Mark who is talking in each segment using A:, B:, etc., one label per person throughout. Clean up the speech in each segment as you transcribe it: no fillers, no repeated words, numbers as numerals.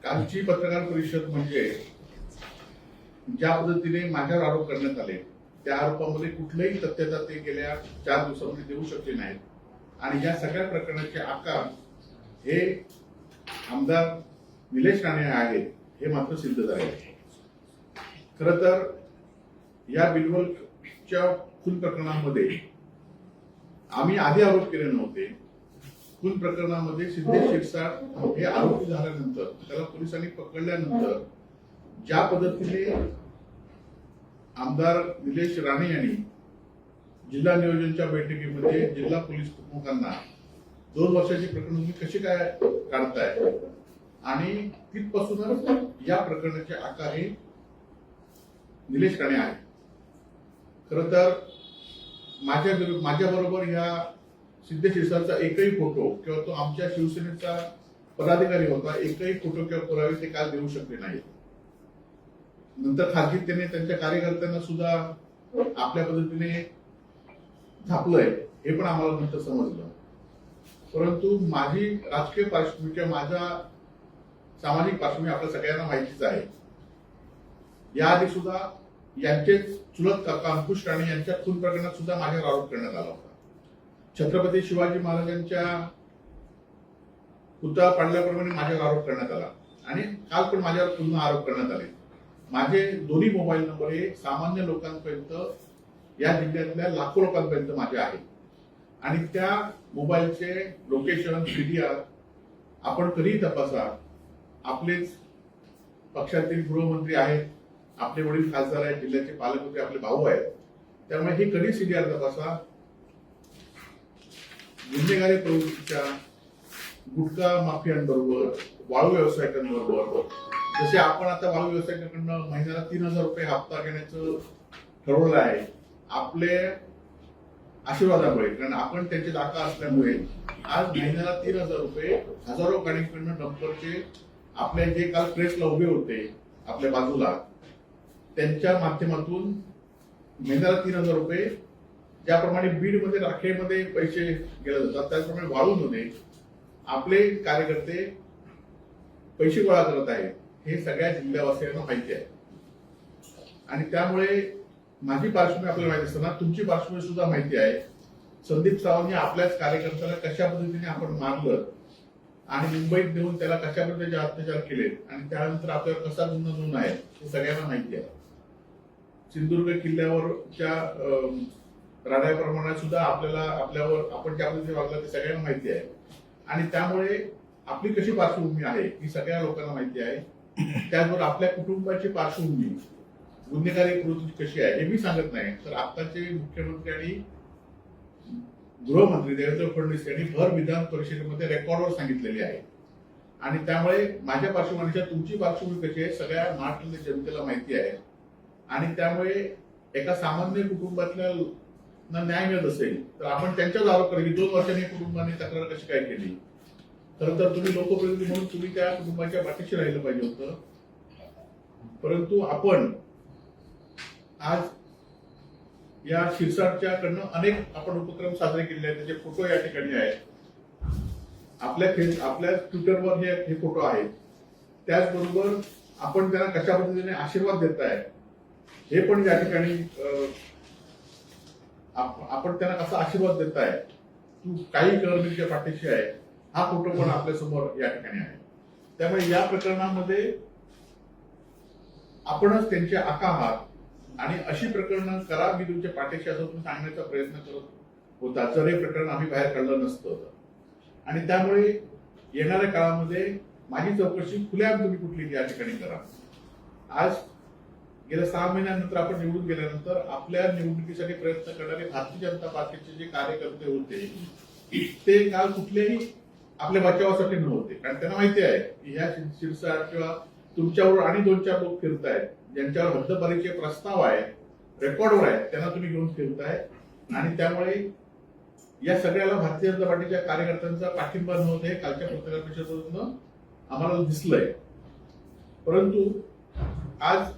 A: कालची पत्रकार परिषद म्हणजे ज्या पद्धतीने माझ्यावर आरोप करण्यात आले त्या आरोपामध्ये कुठलंही तथ्यता ते गेल्या 4 दिवसांमध्ये देऊ शकले नाहीत आणि या सगळ्या प्रकरणाचे आकार हे आमदार निलेश राणे आहेत हे मात्र सिद्ध झाले आहे. खरं तर या बिलवलच्या खून प्रकरणामध्ये आम्ही आधी आरोप केले नव्हते. खून प्रकरणामध्ये सिद्धेश शिरसाट हे आरोपी झाल्यानंतर त्याला पोलिसांनी पकडल्यानंतर ज्या पद्धतीने आमदार निलेश राणे यांनी जिल्हा नियोजनच्या बैठकीमध्ये जिल्हा पोलीस प्रमुखांना 2 वर्षाची प्रकरण तुम्ही कशी काय काढताय आणि तिथपासूनच या प्रकरणाचे आकार हे निलेश राणे आहे. खरं तर माझ्या बरोबर या सिद्धेश शिरसाटचा एकही फोटो किंवा तो आमच्या शिवसेनेचा पदाधिकारी होता एकही फोटो किंवा पुरावे ते काल देऊ शकले नाहीत. नंतर खासगीत त्याने त्यांच्या कार्यकर्त्यांना सुद्धा आपल्या पद्धतीने झापलंय हे पण आम्हाला नंतर समजलं. परंतु माझी राजकीय पार्श्वभूमी किंवा माझा सामाजिक पार्श्वभूमी आपल्या सगळ्यांना माहितीच आहे. याआधी सुद्धा यांचेच चुलत काका अंकुश राणे यांच्या खून प्रकरणात सुद्धा माझ्यावर आरोप करण्यात आला होता. छत्रपती शिवाजी महाराजांच्या पुतळा पाडल्याप्रमाणे माझ्यावर आरोप करण्यात आला आणि काल पण माझ्यावर पुन्हा आरोप करण्यात आले. माझे दोन्ही मोबाईल नंबर हे सामान्य लोकांपर्यंत या जिल्ह्यातल्या लाखो लोकांपर्यंत माझे आहेत आणि त्या मोबाईलचे लोकेशन सीडीआर आपण कधीही तपासा. आपलेच पक्षातील गृहमंत्री आहेत, आपले वडील खासदार आहेत, जिल्ह्याचे पालकमंत्री आपले भाऊ आहेत, त्यामुळे हे कधी सीडीआर तपासा. गुन्हेगारी प्रवृत्तीच्या गुटखा माफियांबरोबर वाळू व्यावसायिकांबरोबर जसे आपण आता वाळू व्यावसायिकांकडून महिन्याला 3,000 रुपये हप्ता घेण्याचं ठरवलं आहे आपले आशीर्वादामुळे, कारण आपण त्यांचे दाखला असल्यामुळे आज महिन्याला 3,000 रुपये हजारो गाड्यांकडून डंपरचे आपले जे काल प्रेसला उभे होते आपल्या बाजूला त्यांच्या माध्यमातून महिन्याला 3,000 रुपये ज्याप्रमाणे बीडमध्ये राखेमध्ये पैसे गेले जातात त्याप्रमाणे वाळूमध्ये आपले कार्यकर्ते पैसे गोळा करत आहेत हे सगळ्या जिल्हावासियांना माहिती आहे. आणि त्यामुळे माझी पार्श्वभूमी आपल्याला माहिती असताना तुमची पार्श्वभूमी सुद्धा माहिती आहे. संदीप सावंत आपल्याच कार्यकर्त्याला कशा पद्धतीने आपण मारलं आणि मुंबईत नेऊन त्याला कशा पद्धतीने अत्याचार केले आणि त्यानंतर आपल्यावर कसा गुन्हा नोंद आहे हे सगळ्यांना माहिती आहे. सिंधुदुर्ग किल्ल्यावरच्या राड्याप्रमाणे सुद्धा आपल्यावर आपण ज्या पद्धतीने वागलं ते सगळ्यांना माहिती आहे. आणि त्यामुळे आपली कशी पार्श्वभूमी आहे ही सगळ्या लोकांना माहिती आहे. त्याचबरोबर आपल्या कुटुंबाची पार्श्वभूमी गुन्हेगारी प्रवृत्ती कशी आहे हे मी सांगत नाही, तर आताचे मुख्यमंत्री आणि गृहमंत्री देवेंद्र फडणवीस यांनी भर विधान परिषदेमध्ये रेकॉर्डवर सांगितलेले आहे. आणि त्यामुळे माझ्या पार्श्वभूमीच्या तुमची पार्श्वभूमी कशी आहे सगळ्या महाराष्ट्रातल्या जनतेला माहिती आहे. आणि त्यामुळे एका सामान्य कुटुंबातल्या न्याय मिळत असेल तर आपण त्यांच्याच आरोप करा की 2 वर्षांनी कुटुंबाने तक्रार कशी काय केली. खरं तर तुम्ही लोकप्रतिनिधी म्हणून तुम्ही त्या कुटुंबाच्या पाठीशी राहिलं पाहिजे होतं. परंतु आपण आज या शिरसाटच्या कडनं अनेक आपण उपक्रम साजरे केले आहेत, त्याचे फोटो या ठिकाणी आहेत. आपल्या ट्विटरवर हे फोटो आहेत. त्याचबरोबर आपण त्यांना कशा पद्धतीने आशीर्वाद देताय हे पण या ठिकाणी आपण त्यांना कसा आशीर्वाद देताय तू काही कर मी तुझ्या पाठीशी आहे हा फोटो पण आपल्या समोर या ठिकाणी आहे. त्यामुळे या प्रकरणामध्ये आपणच त्यांचे आका आहात आणि अशी प्रकरणं करा मी तुमच्या पाठीशी असं तुम्ही सांगण्याचा प्रयत्न करत होता जर हे प्रकरण आम्ही बाहेर काढलं नसतं. आणि त्यामुळे येणाऱ्या काळामध्ये माझी चौकशी खुल्याम तुम्ही कुठली या ठिकाणी करा. आज गेल्या 6 महिन्यानंतर आपण निवडून गेल्यानंतर आपल्या निवडणुकीसाठी प्रयत्न करणारे भारतीय जनता पार्टीचे जे कार्यकर्ते होते ते काल कुठलेही आपल्या बचावासाठी नव्हते, कारण त्यांना माहिती आहे की ह्या शिरसाट किंवा तुमच्यावर आणि 2-4 लोक फिरतायत ज्यांच्यावर हद्दपारीचे प्रस्ताव आहे रेकॉर्डवर आहेत त्यांना तुम्ही घेऊन फिरताय. आणि त्यामुळे या सगळ्याला भारतीय जनता पार्टीच्या कार्यकर्त्यांचा पाठिंबा नव्हते हे कालच्या पत्रकार परिषदेतून आम्हाला दिसलंय. परंतु आज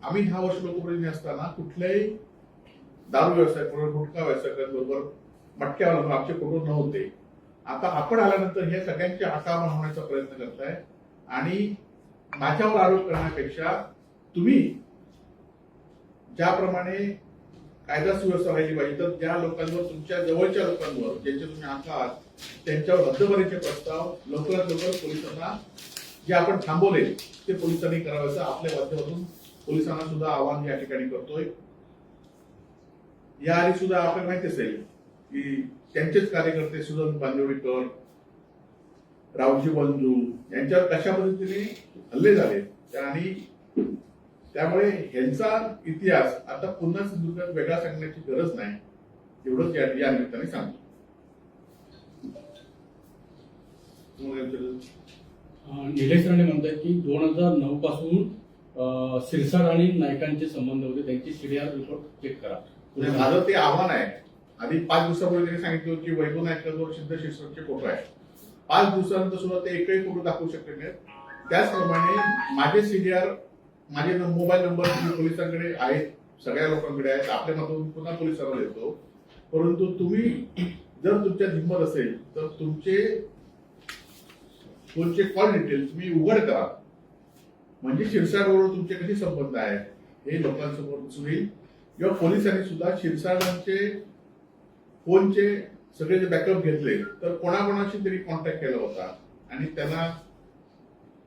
A: आम्ही 10 वर्ष लोकप्रतिनिधी असताना कुठल्याही दारू व्यवसायाबरोबर गुटखा व्यवसायाबरोबर मटक्यावर आमचे फोटो नव्हते. आता आपण आल्यानंतर हे सगळ्यांचे आकार होण्याचा प्रयत्न करताय आणि माझ्यावर आरोप करण्यापेक्षा तुम्ही ज्याप्रमाणे कायदा सुव्यवस्था राहिली पाहिजे तर ज्या लोकांवर, तुमच्या जवळच्या लोकांवर ज्यांचे तुम्ही आहात त्यांच्यावर हद्दबारीचे प्रस्ताव लवकरात लवकर पोलिसांना जे आपण थांबवले ते पोलिसांनी करावयाचं आपल्या माध्यमातून पोलिसांना सुद्धा आवाहन या ठिकाणी करतोय. याआधी सुद्धा आपल्याला माहिती असेल की त्यांचेच कार्यकर्ते सुजन बांदिवडेकर, रावजी बंधू यांच्यावर कशा पद्धतीने हल्ले झाले आणि त्यामुळे ह्यांचा इतिहास आता पुन्हा सिंधुदुर्गात वेगळा सांगण्याची गरज नाही, एवढंच या निमित्ताने सांगतो.
B: निलेश राणे म्हणतात की 2009 पासून सिरसाट आणि नायकांचे संबंध होते, त्यांची सीडीआर रिपोर्ट चेक करा.
A: माझं ते आव्हान आहे. आधी 5 दिवसापूर्वी त्यांनी सांगितलं की वैभव नायकांवर सिद्ध शिरसाटचे फोटो आहे. 5 दिवसानंतर सुद्धा ते एकही फोटो दाखवू शकले नाहीत. त्याचप्रमाणे माझे सीडीआर, माझे मोबाईल नंबर पोलिसांकडे आहेत, सगळ्या लोकांकडे आहेत. आपल्या माध्यमातून पुन्हा पोलिसांना देतो. परंतु तुम्ही जर तुमच्या हिंमत असेल तर तुमचे फोनचे कॉल डिटेल्स तुम्ही उघड करा, म्हणजे शिरसाटबरोबर तुमचे कसे संबंध आहेत हे लोकांसमोर दिसून येईल. किंवा पोलिसांनी सुद्धा शिरसाटांचे फोनचे सगळे जे बॅकअप घेतले तर कोणाकोणाशी तरी कॉन्टॅक्ट केला होता आणि त्यांना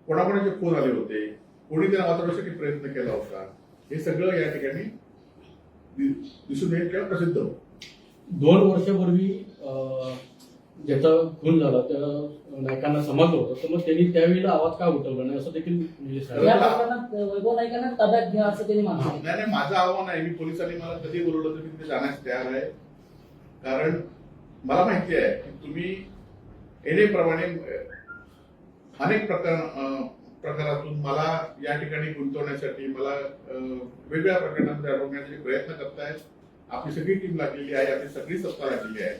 A: कोणाकोणाचे फोन आले होते, कोणी त्यांना वाचवण्यासाठी प्रयत्न केला होता, हे सगळं या ठिकाणी दिसून येईल किंवा प्रसिद्ध होईल.
B: 2 वर्षापूर्वी ज्याचा खून झाला त्या नायकांना समजलं होतं, तर मग त्यांनी त्यावेळेला आवाज का उठवला नाही असं देखील निलेश राणे
C: या प्रकरणात वैभव नाईकांना ताब्यात घ्या असं त्यांनी म्हटलं.
A: नाही, माझं आव्हान आहे. मी पोलिसांनी मला कधी बोलवलं तर मी तिथे जाण्यास तयार आहे. कारण मला माहिती आहे की तुम्ही येणेप्रमाणे अनेक प्रकारातून मला या ठिकाणी गुंतवण्यासाठी, मला वेगवेगळ्या प्रकरणामध्ये अडवण्यासाठी प्रयत्न करतायत. आपली सगळी टीम लागलेली आहे, आपली सगळी सत्ता लागलेली आहे.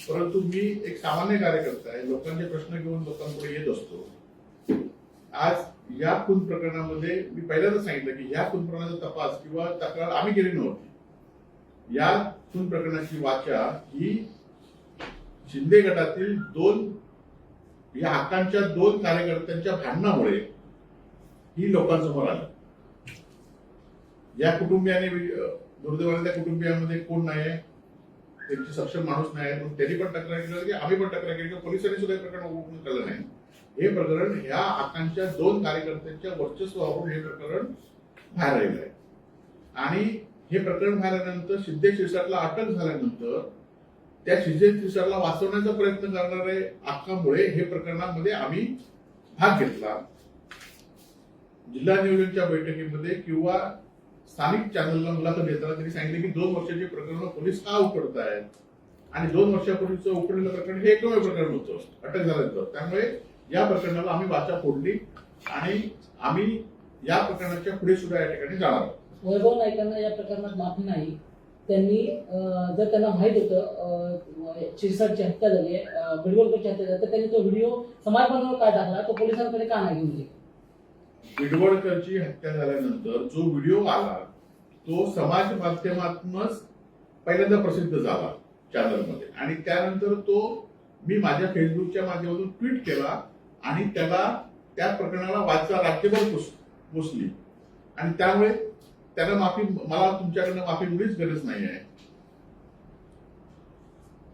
A: परंतु मी एक सामान्य कार्यकर्ता आहे, लोकांचे प्रश्न घेऊन लोकांपुढे येत असतो. आज या खून प्रकरणामध्ये मी पहिल्यांदा सांगितलं की या खून प्रकरणाचा तपास किंवा तक्रार आम्ही केली नव्हती. या खून प्रकरणाची वाचा ही शिंदे गटातील 2 या हक्कांच्या 2 कार्यकर्त्यांच्या भांडणामुळे ही लोकांसमोर आलं. या कुटुंबियाने, दुर्दैवाने त्या कुटुंबियांमध्ये कोण नाही, त्यांची सक्षम माणूस नाही, म्हणून त्यांनी पण तक्रार केली, आम्ही पण तक्रार केली, पोलिसांनी सुद्धा हे प्रकरण उघडून केलं नाही. हे प्रकरण ह्या हक्कांच्या 2 कार्यकर्त्यांच्या वर्चस्वावरून हे प्रकरण बाहेर आलेलं आहे. आणि हे प्रकरण बाहेर आल्यानंतर सिद्धे शिरसाटला अटक झाल्यानंतर त्या सिद्धे शिरसाटला वाचवण्याचा प्रयत्न करणारे हक्कामुळे हे प्रकरणामध्ये आम्ही भाग घेतला. जिल्हा नियोजनच्या बैठकीमध्ये किंवा स्थानिक चॅनलला मुलाखत देताना त्यांनी सांगितले की 2 वर्षाची प्रकरण पोलीस का उकडतायत आणि 2 वर्षापूर्वीचं उकडलेलं प्रकरण हे एकमेव प्रकरण होतं अटक झाल्यानंतर. त्यामुळे या प्रकरणाला आम्ही वाचा फोडली आणि आम्ही या प्रकरणाच्या पुढे सुद्धा या ठिकाणी जाणार आहोत.
C: वैभव नाईकांना या प्रकरणात माफी नाही. त्यांनी जर त्यांना माहित होतं शिरसाटची हत्या झाली आहे, बिडवलकरची हत्या झाली, तर त्यांनी तो व्हिडिओ समाज बांधवांवर काय टाकला, तो पोलिसांकडे का नाही घेऊन गेले?
A: बिडवडकरची हत्या झाल्यानंतर जो व्हिडिओ आला तो समाज माध्यमातूनच पहिल्यांदा प्रसिद्ध झाला चॅनलमध्ये आणि त्यानंतर तो मी माझ्या फेसबुकच्या माध्यमातून ट्विट केला आणि त्या प्रकरणाला वाचा राज्यभर पोचली आणि त्यामुळे त्यांना मला तुमच्याकडनं माफी मुळीच गरज नाही आहे.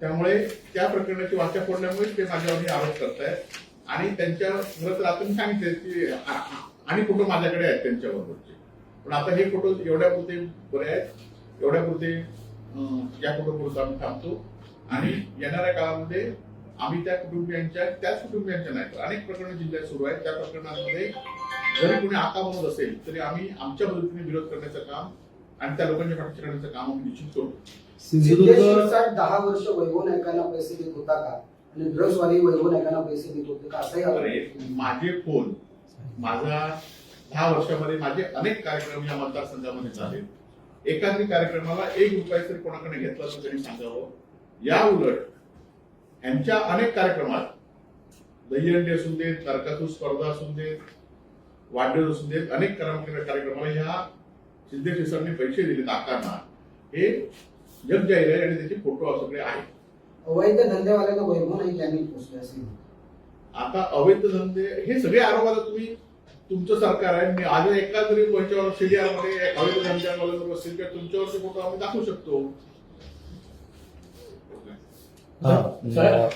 A: त्यामुळे त्या प्रकरणाची वाचा फोडल्यामुळे ते माझ्यावर आरोप करतायत आणि त्यांच्या खरं तर आता मी सांगितले की आणि फोटो माझ्याकडे आहेत त्यांच्याबरोबरचे, पण आता हे फोटो एवढ्यापुरते बरे आहेत, एवढ्यापुरते या फोटोपुरता आम्ही थांबतो आणि येणाऱ्या काळामध्ये आम्ही त्याच कुटुंबियांच्या नाही अनेक प्रकरण जिल्ह्यात सुरू आहेत. त्या प्रकरणांमध्ये जरी कोणी आका म्हणत असेल तरी आम्ही आमच्या पद्धतीने विरोध करण्याचं काम आणि त्या लोकांच्या पाठीशी करण्याचं काम आम्ही निश्चित करू.
D: सिंधुदुर्ग 10 वर्ष वैभव नायकांना पैसे देत होता का आणि ड्रग्सवाली वैभव नायकांना पैसे देत होते का असंही
A: माझे फोन माझा 10 वर्षामध्ये माझे अनेक कार्यक्रम या मतदारसंघामध्ये झाले. एकाही कार्यक्रमाला 1 रुपया तरी कोणाकडे घेतला असं त्यांनी सांगावं. या उलट यांच्या अनेक कार्यक्रमात दहीहंडी असून देत, तर्कातूर स्पर्धा असून देत, वाढदिवस असून देत, अनेक कार्यक्रमाला ह्या सिद्धे शिरसाटने पैसे दिले आकांना. हे जग जाहीर आहे आणि त्याचे फोटो सगळे आहेत.
D: अवैध धंदेवाल्यांना वैभव नाईक यांनी पोचले असेल.
A: आता अवैध धंदे हे सगळे आरोप आता तुम्ही तुमचं सरकार आहे. मी आज एका जरी पंचावर CDR मध्ये हवेत धंद्यावाले असतील किंवा तुमच्यावरचे फोटो आम्ही दाखवू शकतो.
B: साहेब,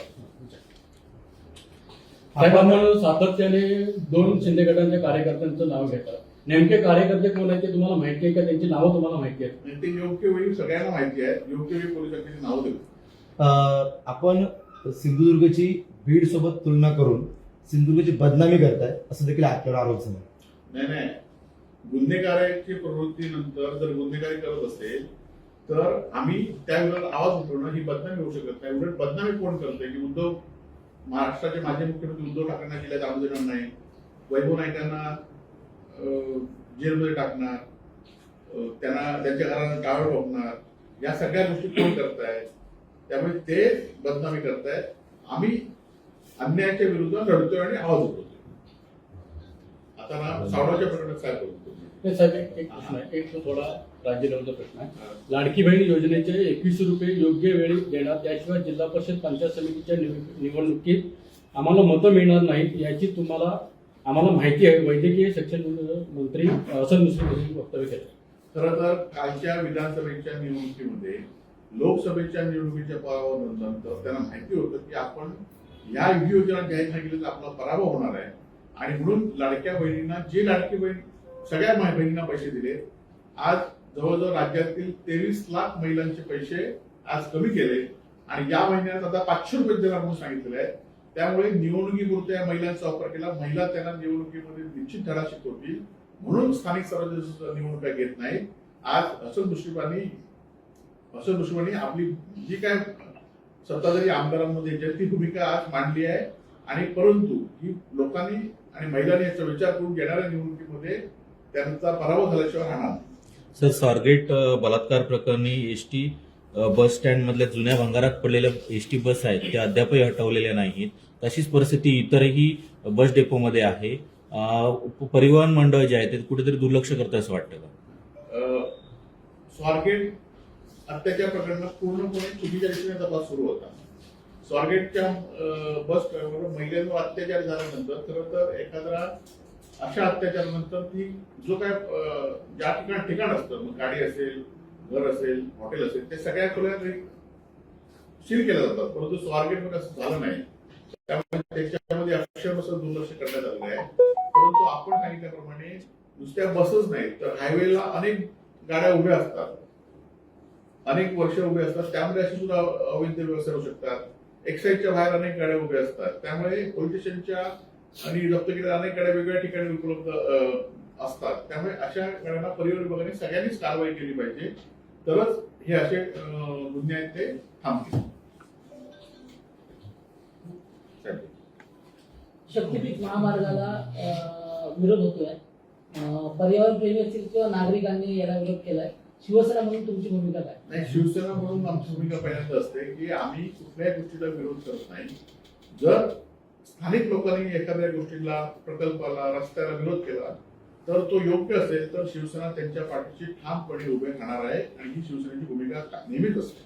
B: आपण सातत्याने 2 शिंदे गटांच्या कार्यकर्त्यांचं नाव घेतात. नेमके कार्यकर्ते कोण आहेत ते तुम्हाला माहिती आहे का? त्यांची नावं तुम्हाला माहिती आहेत?
A: आणि ते योग्य वेळी सगळ्यांना माहिती आहे. योग्य वेळी पोलिसांनी त्याची नावं देऊ.
E: आपण सिंधुदुर्गची बीड सोबत तुलना करून सिंधुदुर्गची बदनामी करताय असं देखील आपल्याला आरोप झाला.
A: नाही, गुन्हेगाराची प्रवृत्तीनंतर जर गुन्हेगारी करत असेल तर आम्ही त्याविरोधात आवाज उठवणं ही बदनामी होऊ शकत नाही. उलट बदनामी कोण करतंय की महाराष्ट्राचे माजी मुख्यमंत्री उद्धव ठाकरेंना जिल्ह्यात आणू देणार नाही, वैभव नाईकांना जेलमध्ये टाकणार, त्यांना त्यांच्या घरांना टाळं ठोकणार, या सगळ्या गोष्टी कोण करतायत? त्यामुळे ते बदनामी करतायत. आम्ही अन्यायाच्या विरुद्ध लढतोय आणि आवाज उठवतोय. आता ना सावडाच्या प्रकरणात काय करतो?
B: नाही साहेब, एक प्रश्न आहे, एक थोडा राज्य लेवलचा प्रश्न आहे. लाडकी बहीण योजनेचे 21 रुपये योग्य वेळी देणार, त्याशिवाय जिल्हा परिषद पंचायत समितीच्या निवडणुकीत आम्हाला मतं मिळणार नाहीत याची आम्हाला माहिती आहे. वैद्यकीय शिक्षण मंत्री हसन मुश्रीफ यांनी वक्तव्य केलं.
A: खरं तर कालच्या विधानसभेच्या निवडणुकीमध्ये लोकसभेच्या निवडणुकीच्या पराभवानंतर त्यांना माहिती होतं की आपण या योजना जाहीर नाही केल्या तर आपला पराभव होणार आहे. आणि म्हणून लाडक्या बहिणींना, जी लाडकी बहीण सगळ्या बहिणींना पैसे दिले, आज जवळजवळ राज्यातील 23 लाख महिलांचे पैसे आज कमी केले आणि या महिन्यात आता 500 रुपये देणार म्हणून सांगितलेलं आहे. त्यामुळे निवडणुकीपुरत्या महिलांचा वापर केला. महिला त्यांना निवडणुकीमध्ये निश्चित धडा शिकवतील म्हणून स्थानिक स्वराज्य निवडणुका घेत नाहीत. आज हसन मुश्रीफांनी आपली जी काय सत्ताधारी आमदारांमध्ये जे ती भूमिका आज मांडली आहे. आणि परंतु ही लोकांनी आणि महिलांनी याचा विचार करून येणाऱ्या निवडणुकीमध्ये त्यांचा पराभव झाल्याशिवाय राहणार.
F: सर, स्वारगेट बलात्कार प्रकरणी एसटी बस स्टँड मधल्या जुन्या भंगारात पडलेल्या एसटी बस आहेत त्या अद्यापही हटवलेल्या नाहीत. तशीच परिस्थिती इतरही बस डेपोमध्ये आहे. परिवहन मंडळ जे आहे ते कुठेतरी दुर्लक्ष करतं असं वाटतं का?
A: स्वारगेट अत्याचार प्रकरणात पूर्णपणे चुकीच्या दिशेने तपास सुरू होता. स्वारगेटच्या बस ड्रायव्हरवर महिलांवर अत्याचार झाल्यानंतर खरं तर एखाद्या अशा अत्याचारानंतर ती जो काय ज्या ठिकाण असतं, मग गाडी असेल, घर असेल, हॉटेल असेल, ते सगळ्या खोल्या सील केल्या जातात. परंतु स्वारगेटमध्ये असं झालं नाही. त्यामुळे त्याच्यामध्ये अक्षरशः दुर्लक्ष करण्यात आलेलं आहे. परंतु आपण सांगितल्याप्रमाणे नुसत्या बसच नाही तर हायवेला अनेक गाड्या उभ्या असतात, अनेक वर्ष उभे असतात. त्यामध्ये अशी सुद्धा अवैध व्यवसाय होऊ शकतात. एक्साईजच्या बाहेर अनेक गाड्या उभ्या असतात. त्यामुळे पोलीस स्टेशनच्या आणि जप्त केलेल्या अनेक गाड्या वेगवेगळ्या ठिकाणी उपलब्ध असतात. त्यामुळे अशा गाड्यांना परिवहन विभागाने सगळ्यांनीच कारवाई केली पाहिजे, तरच हे असे गुन्हे आहेत ते थांबतील.
C: शक्तीपीठ महामार्गाला विरोध होतोय. पर्यावरण प्रेमी असतील किंवा नागरिकांनी याला विरोध केलाय. शिवसेना म्हणून तुमची भूमिका काय?
A: नाही, शिवसेना म्हणून आमची भूमिका पहिल्यांदा असते की आम्ही कुठल्याही गोष्टीला विरोध करत नाही. जर स्थानिक लोकांनी एखाद्या गोष्टीला, प्रकल्पाला, रस्त्याला विरोध केला तर तो योग्य असेल तर शिवसेना त्यांच्या पाठीशी ठामपणे उभे राहणार आहे आणि ही शिवसेनेची भूमिका नेहमीच असते.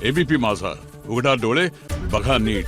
G: एबीपी माझा, उघडा डोळे बघा नीट.